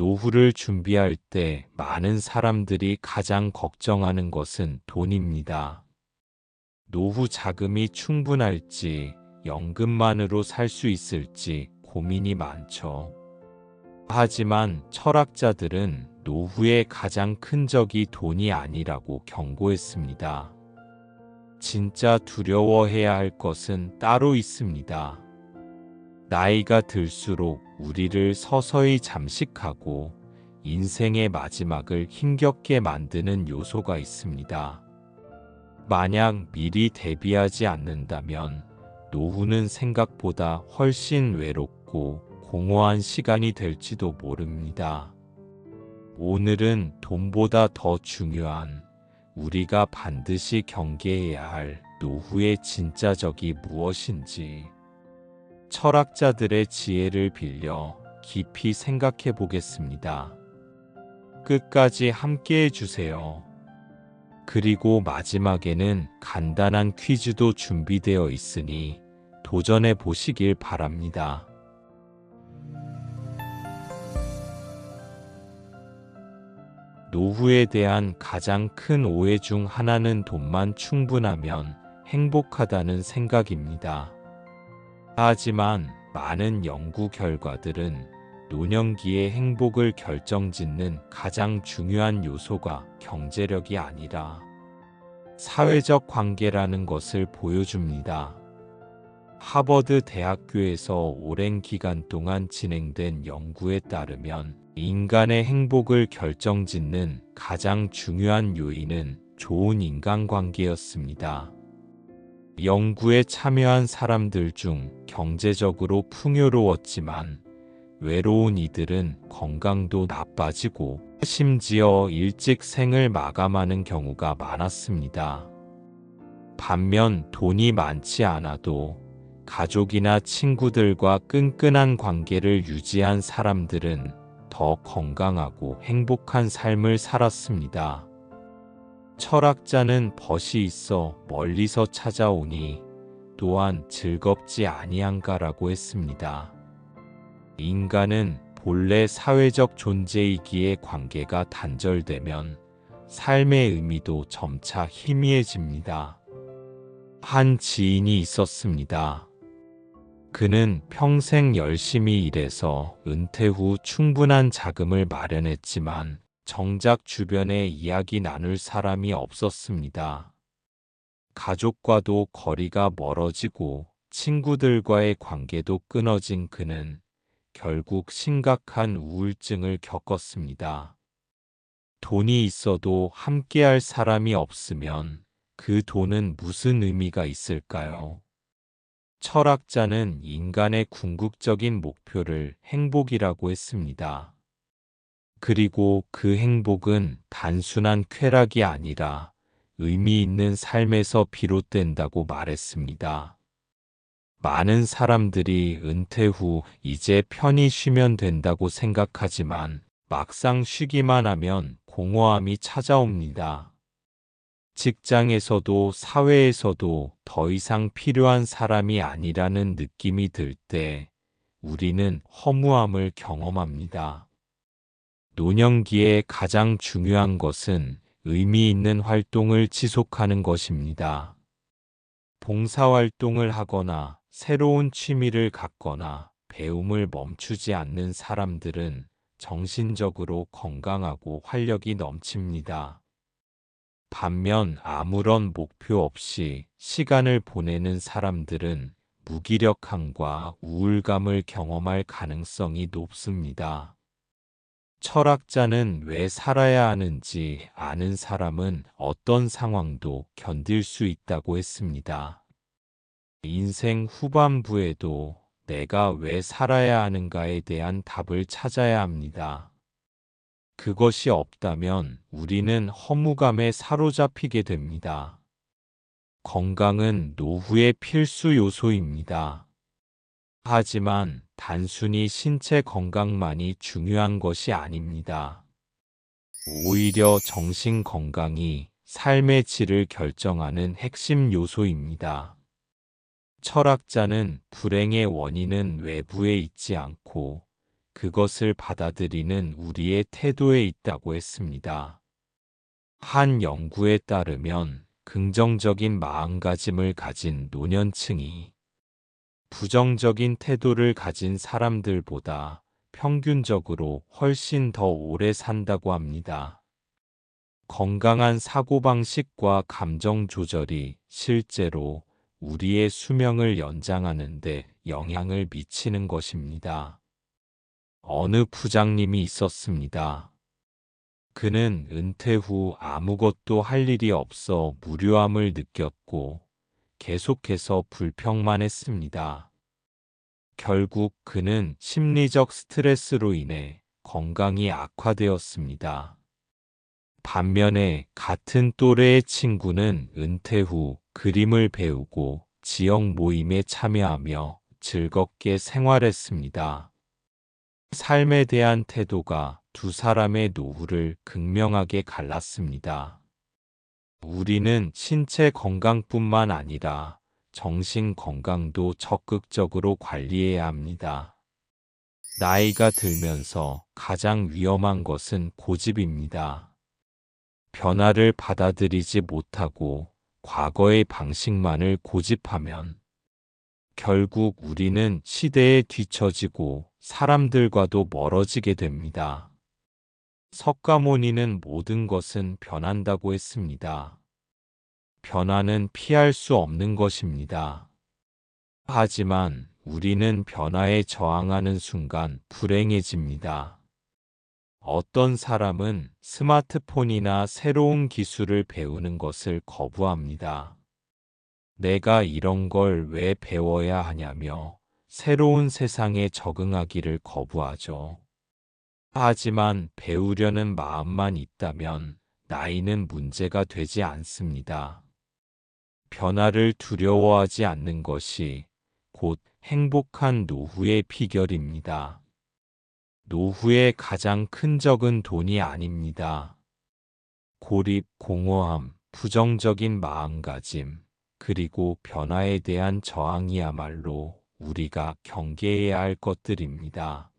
노후를 준비할 때 많은 사람들이 가장 걱정하는 것은 돈입니다. 노후 자금이 충분할지, 연금만으로 살 수 있을지 고민이 많죠. 하지만 철학자들은 노후의 가장 큰 적이 돈이 아니라고 경고했습니다. 진짜 두려워해야 할 것은 따로 있습니다. 나이가 들수록 우리를 서서히 잠식하고 인생의 마지막을 힘겹게 만드는 요소가 있습니다. 만약 미리 대비하지 않는다면 노후는 생각보다 훨씬 외롭고 공허한 시간이 될지도 모릅니다. 오늘은 돈보다 더 중요한 우리가 반드시 경계해야 할 노후의 진짜 적이 무엇인지 철학자들의 지혜를 빌려 깊이 생각해 보겠습니다. 끝까지 함께 해주세요. 그리고 마지막에는 간단한 퀴즈도 준비되어 있으니 도전해 보시길 바랍니다. 노후에 대한 가장 큰 오해 중 하나는 돈만 충분하면 행복하다는 생각입니다. 하지만 많은 연구 결과들은 노년기의 행복을 결정짓는 가장 중요한 요소가 경제력이 아니라 사회적 관계라는 것을 보여줍니다. 하버드 대학교에서 오랜 기간 동안 진행된 연구에 따르면 인간의 행복을 결정짓는 가장 중요한 요인은 좋은 인간관계였습니다. 연구에 참여한 사람들 중 경제적으로 풍요로웠지만 외로운 이들은 건강도 나빠지고 심지어 일찍 생을 마감하는 경우가 많았습니다. 반면 돈이 많지 않아도 가족이나 친구들과 끈끈한 관계를 유지한 사람들은 더 건강하고 행복한 삶을 살았습니다. 철학자는 벗이 있어 멀리서 찾아오니 또한 즐겁지 아니한가라고 했습니다. 인간은 본래 사회적 존재이기에 관계가 단절되면 삶의 의미도 점차 희미해집니다. 한 지인이 있었습니다. 그는 평생 열심히 일해서 은퇴 후 충분한 자금을 마련했지만 정작 주변에 이야기 나눌 사람이 없었습니다. 가족과도 거리가 멀어지고 친구들과의 관계도 끊어진 그는 결국 심각한 우울증을 겪었습니다. 돈이 있어도 함께할 사람이 없으면 그 돈은 무슨 의미가 있을까요? 철학자는 인간의 궁극적인 목표를 행복이라고 했습니다. 그리고 그 행복은 단순한 쾌락이 아니라 의미 있는 삶에서 비롯된다고 말했습니다. 많은 사람들이 은퇴 후 이제 편히 쉬면 된다고 생각하지만 막상 쉬기만 하면 공허함이 찾아옵니다. 직장에서도 사회에서도 더 이상 필요한 사람이 아니라는 느낌이 들 때 우리는 허무함을 경험합니다. 노년기에 가장 중요한 것은 의미 있는 활동을 지속하는 것입니다. 봉사활동을 하거나 새로운 취미를 갖거나 배움을 멈추지 않는 사람들은 정신적으로 건강하고 활력이 넘칩니다. 반면 아무런 목표 없이 시간을 보내는 사람들은 무기력함과 우울감을 경험할 가능성이 높습니다. 철학자는 왜 살아야 하는지 아는 사람은 어떤 상황도 견딜 수 있다고 했습니다. 인생 후반부에도 내가 왜 살아야 하는가에 대한 답을 찾아야 합니다. 그것이 없다면 우리는 허무감에 사로잡히게 됩니다. 건강은 노후의 필수 요소입니다. 하지만 단순히 신체 건강만이 중요한 것이 아닙니다. 오히려 정신 건강이 삶의 질을 결정하는 핵심 요소입니다. 철학자는 불행의 원인은 외부에 있지 않고 그것을 받아들이는 우리의 태도에 있다고 했습니다. 한 연구에 따르면 긍정적인 마음가짐을 가진 노년층이 부정적인 태도를 가진 사람들보다 평균적으로 훨씬 더 오래 산다고 합니다. 건강한 사고방식과 감정 조절이 실제로 우리의 수명을 연장하는 데 영향을 미치는 것입니다. 어느 부장님이 있었습니다. 그는 은퇴 후 아무것도 할 일이 없어 무료함을 느꼈고 계속해서 불평만 했습니다. 결국 그는 심리적 스트레스로 인해 건강이 악화되었습니다. 반면에 같은 또래의 친구는 은퇴 후 그림을 배우고 지역 모임에 참여하며 즐겁게 생활했습니다. 삶에 대한 태도가 두 사람의 노후를 극명하게 갈랐습니다. 우리는 신체 건강뿐만 아니라 정신 건강도 적극적으로 관리해야 합니다. 나이가 들면서 가장 위험한 것은 고집입니다. 변화를 받아들이지 못하고 과거의 방식만을 고집하면 결국 우리는 시대에 뒤처지고 사람들과도 멀어지게 됩니다. 석가모니는 모든 것은 변한다고 했습니다. 변화는 피할 수 없는 것입니다. 하지만 우리는 변화에 저항하는 순간 불행해집니다. 어떤 사람은 스마트폰이나 새로운 기술을 배우는 것을 거부합니다. 내가 이런 걸 왜 배워야 하냐며 새로운 세상에 적응하기를 거부하죠. 하지만 배우려는 마음만 있다면 나이는 문제가 되지 않습니다. 변화를 두려워하지 않는 것이 곧 행복한 노후의 비결입니다. 노후의 가장 큰 적은 돈이 아닙니다. 고립, 공허함, 부정적인 마음가짐, 그리고 변화에 대한 저항이야말로 우리가 경계해야 할 것들입니다.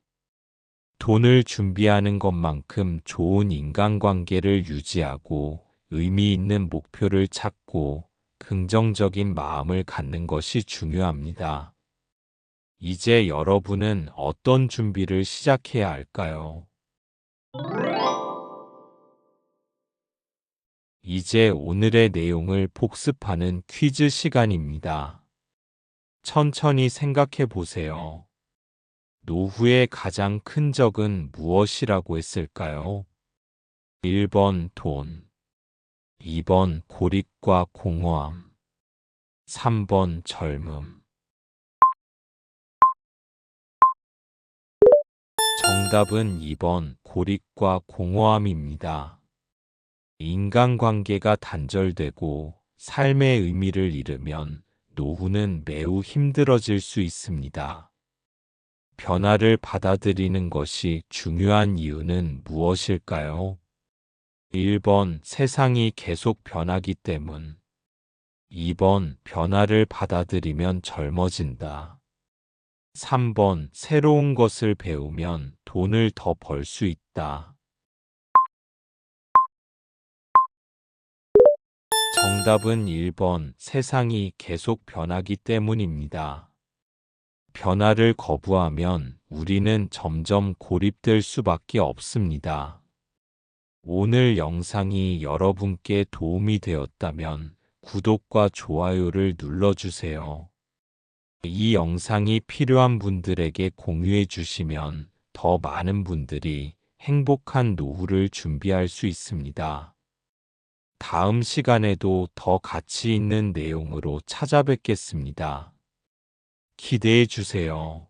돈을 준비하는 것만큼 좋은 인간관계를 유지하고 의미 있는 목표를 찾고 긍정적인 마음을 갖는 것이 중요합니다. 이제 여러분은 어떤 준비를 시작해야 할까요? 이제 오늘의 내용을 복습하는 퀴즈 시간입니다. 천천히 생각해 보세요. 노후의 가장 큰 적은 무엇이라고 했을까요? 1번 돈, 2번 고립과 공허함, 3번 젊음. 정답은 2번 고립과 공허함입니다. 인간관계가 단절되고 삶의 의미를 잃으면 노후는 매우 힘들어질 수 있습니다. 변화를 받아들이는 것이 중요한 이유는 무엇일까요? 1번 세상이 계속 변하기 때문. 2번 변화를 받아들이면 젊어진다. 3번 새로운 것을 배우면 돈을 더 벌 수 있다. 정답은 1번 세상이 계속 변하기 때문입니다. 변화를 거부하면 우리는 점점 고립될 수밖에 없습니다. 오늘 영상이 여러분께 도움이 되었다면 구독과 좋아요를 눌러주세요. 이 영상이 필요한 분들에게 공유해 주시면 더 많은 분들이 행복한 노후를 준비할 수 있습니다. 다음 시간에도 더 가치 있는 내용으로 찾아뵙겠습니다. 기대해 주세요.